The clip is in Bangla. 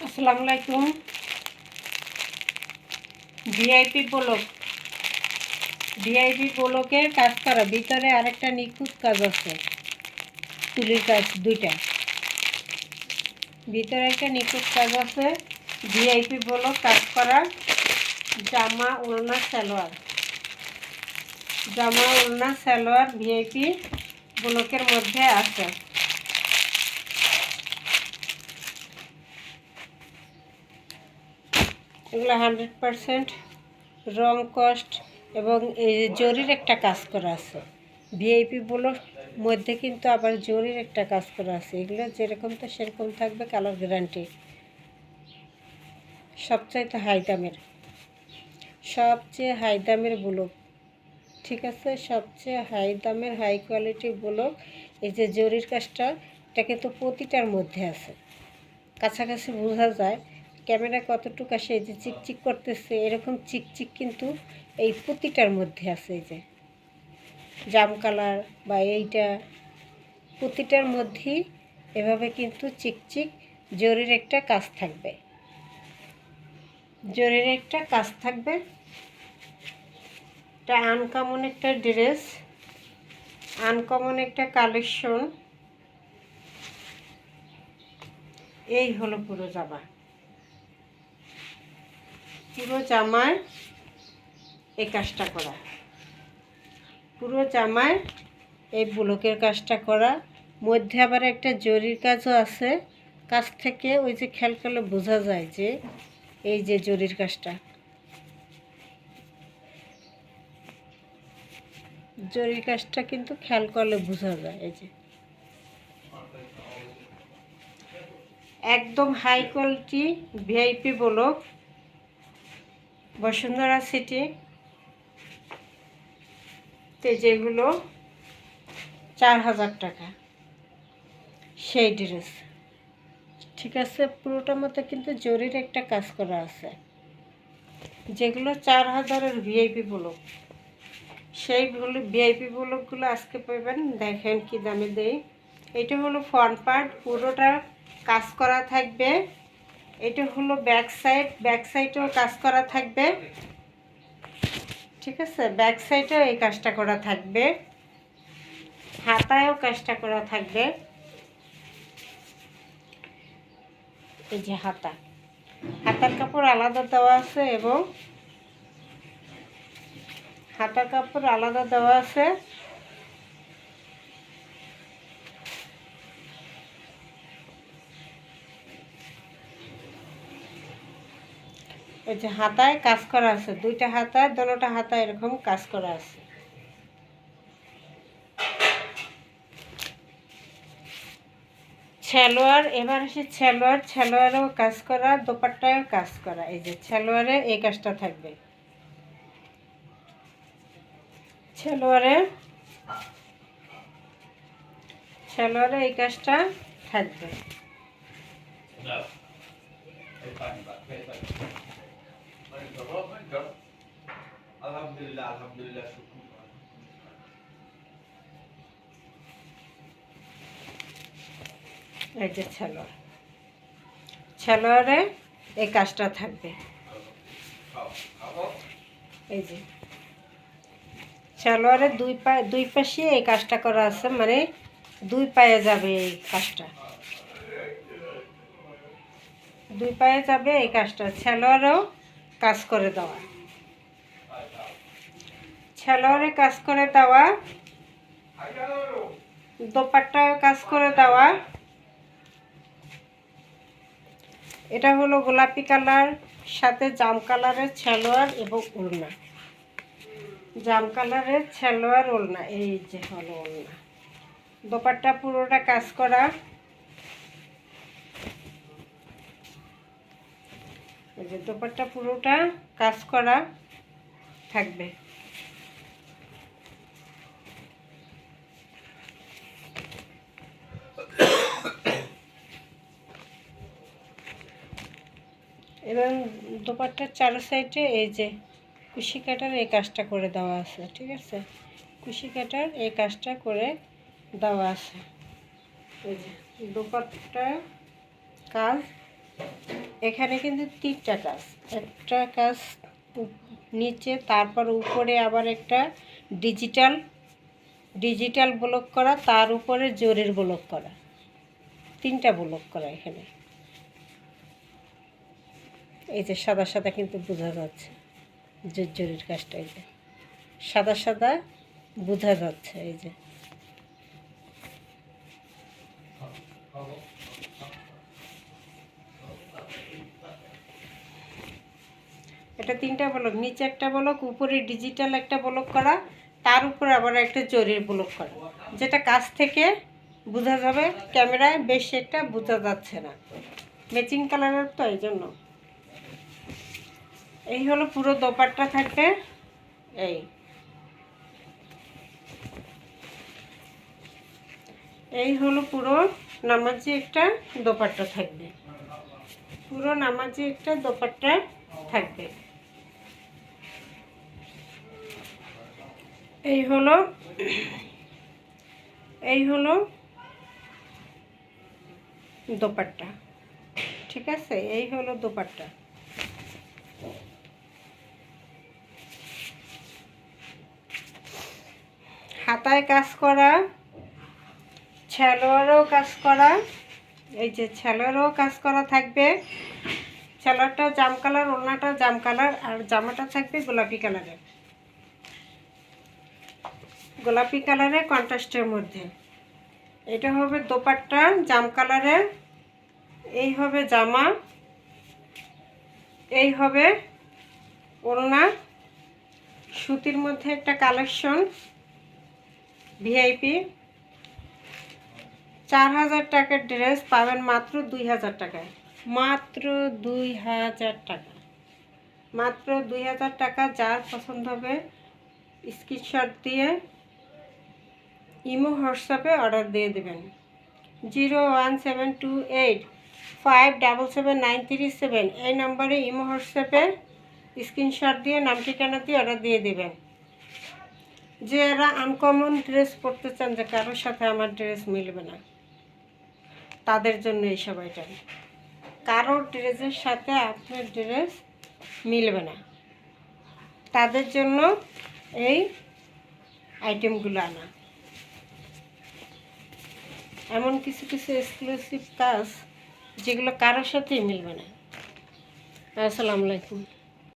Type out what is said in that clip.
আসসালামু আলাইকুম। ভিআইপি ব্লকের কাজ করা, ভিতরে আরেকটা নিখুঁত কাজ আছে, তুলির কাজ দুইটা, ভিতরে একটা নিখুঁত কাজ আছে। ভিআইপি ব্লক কাজ করা জামা ওড়না সালোয়ার ভিআইপি ব্লকের মধ্যে আছে। এগুলো 100% রং কস্ট এবং এই জরির একটা কাজ করা আছে। ভিআইপি ব্লক মধ্যে কিন্তু আবার জরির একটা কাজ করা আছে। এগুলো যেরকম তো সেরকম থাকবে, কালার গ্যারান্টি। সবচেয়ে হাই দামের ব্লক, ঠিক আছে, সবচেয়ে হাই দামের হাই কোয়ালিটি ব্লক। এই যে জরির কাজটা, এটা কিন্তু প্রতিটার মধ্যে আছে, কাছাকাছি বোঝা যায়। ক্যামেরা কতটুকু আসে, এই যে চিকচিক করতেছে, এরকম চিকচিক কিন্তু এই প্রতিটার মধ্যে আছে। এই যে জাম কালার বা এইটা, প্রতিটার মধ্যেই এভাবে কিন্তু চিকচিক জরির একটা কাজ থাকবে, এটা আনকমন একটা ড্রেস, আনকমন একটা কালেকশন। এই হলো পুরো জামার এই কাজটা করা, পুরো জামায় এই ব্লকের কাজটা করা। মধ্যে আবার একটা জরির কাজও আছে। কাছ থেকে ওই যে খেয়াল করলে বোঝা যায় যে এই যে জরির কাজটা, কিন্তু খেয়াল করলে বোঝা যায়। এই যে একদম high quality VIP block, Bashundhara city তে যেগুলো 4000 টাকা সেই ড্রেস, ঠিক আছে। পুরোটার মধ্যে কিন্তু জরির একটা কাজ করা আছে। যেগুলো 4000-এর ভিআইপি ব্লক, সেই ভিআইপি ব্লকগুলো আজকে পাবেন। দেখেন কি দামে দেই। এটা হলো ফ্রন্ট পার্ট, পুরোটা কাজ করা থাকবে। এটা হলো ব্যাক সাইডেও কাজ করা থাকবে, ঠিক আছে। ব্যাক সাইডেও এই কাজটা করা থাকবে, হাতায়ও কাজটা করা থাকবে। এই যে হাতার কাপড় আলাদা দেওয়া আছে এবং হাতার কাপড় আলাদা দেওয়া আছে। এই যে হাতায় কাজ করা আছে, দুইটা হাতায়, দোনোটা হাতায় এরকম কাজ করা আছে। সালোয়ার, এবার আসি সালোয়ারেও কাজ করা, দোপাট্টায়ও কাজ করা। এই যে সালোয়ারে এই কাজটা থাকবে, সালোয়ারে এই কাজটা থাকবে। এই যে সালোয়ারে এই কাজটা থাকবে। এই যে সালোয়ারে দুই পাশে এই কাজটা করা আছে, মানে দুই পায়ে যাবে এই কাজটা, দুই পায়ে যাবে এই কাজটা। সালোয়ারেও কাজ করে দেওয়া, সালোয়ারে কাজ করে দেওয়া, দোপাট্টায় কাজ করে দেওয়া। এটা হলো গোলাপি কালার সাথে জাম কালারের সালোয়ার এবং ওড়না, জাম কালারের সালোয়ার ওড়না। এই যে হলো ওড়না, দোপাট্টা পুরোটা কাজ করা। এই যে দোপাট্টা পুরোটা কাজ করা থাকবে। এবং দোপাট্টার চারো সাইডে এই যে কুশি কাটার এই কাজটা করে দেওয়া আছে, ঠিক আছে, কুশি কাটার এই কাজটা করে দেওয়া আছে। এই যে দোপাট্টা কাজ এখানে কিন্তু 3টা কাজ, একটা কাজ নিচে, তারপর উপরে আবার একটা ডিজিটাল ব্লক করা, তার উপরে জরির ব্লক করা, 3টা ব্লক করা এখানে। এই যে সাদা সাদা কিন্তু বোঝা যাচ্ছে যে জরির কাজটা, এই যে সাদা সাদা বোঝা যাচ্ছে। এই যে এটা 3টা ব্লক, নিচে একটা ব্লক, উপরে ডিজিটাল একটা ব্লক করা, তার উপরে আবার একটা জরির ব্লক করা, যেটা কাছ থেকে বোঝা যাবে, ক্যামেরায় বেশি একটা বোঝা যাচ্ছে না, ম্যাচিং কালারের তো এই জন্য। এই হলো পুরো দোপাট্টা থাকবে। এই হলো পুরো নামাজি একটা দোপাট্টা থাকবে, পুরো নামাজি একটা দোপাট্টা থাকবে। এই হলো দোপাট্টা, ঠিক আছে? এই হলো দোপাট্টা। হাতায় কাজ করা, সালোয়ারেও কাজ করা, এই যে সালোয়ারেও কাজ করা থাকবে। সালোয়ারটা জাম কালার, ওড়নাটা জাম কালার, আর জামাটা থাকবে গোলাপি কালারের, গোলাপি কালারের কন্ট্রাস্টের মধ্যে। এটা হবে দোপাট্টা জাম কালারের, এই হবে জামা, এই হবে ওড়না, সুতির মধ্যে একটা কালেকশন ভিআইপি। 4000 টাকার ড্রেস পাবেন মাত্র 2000 টাকায়, মাত্র 2000 টাকা, মাত্র 2000 টাকা। যার পছন্দ হবে স্ক্রিনশট দিয়ে ইমো হোয়াটসঅ্যাপে অর্ডার দিয়ে দেবেন। 01728577937 এই নম্বরে ইমো হোয়াটসঅ্যাপে স্ক্রিনশট দিয়ে নাম ঠিকানা দিয়ে অর্ডার দিয়ে দেবেন। যে এরা আনকমন ড্রেস পরতে চান, যে কারোর সাথে আমার ড্রেস মিলবে না, তাদের জন্য এই সবাইটা। কারোর ড্রেসের সাথে আপনার ড্রেস মিলবে না, তাদের জন্য এই আইটেমগুলো আনা। এমন কিছু কিছু এক্সক্লুসিভ কাজ যেগুলো কারোর সাথেই মিলবে না। আসসালামু আলাইকুম।